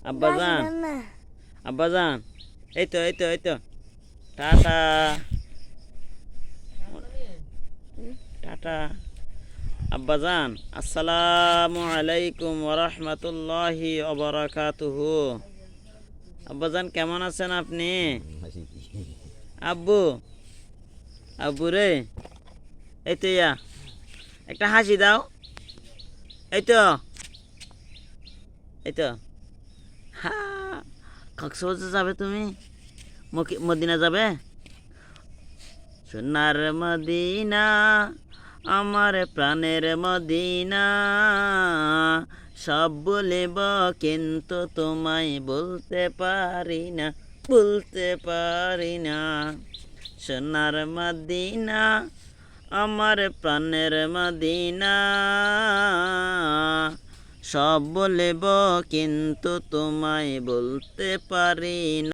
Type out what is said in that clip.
আব্বাজান আব্বাজান, এই তো এই তো এই তো, টাটা টাটা। আব্বাজান, আসসালামু আলাইকুম ওয়া রাহমাতুল্লাহি ওয়া বারাকাতুহু। আব্বাজান কেমন আছেন আপনি? আব্বু, আব্বু রে, এই তো ইয়া, একটা হাসি দাও। এই তো, এই তো। হা, কক্সবাজার যাবে তুমি? মদিনা যাবে? সোনার মদিনা, আমার প্রাণের মদিনা, সব বলিব কিন্তু তোমায় বলতে পারি না, বলতে পারি না। সোনার মদিনা, আমার প্রাণের মদিনা, সব বলিব কিন্তু তোমায় বলতে পারি না।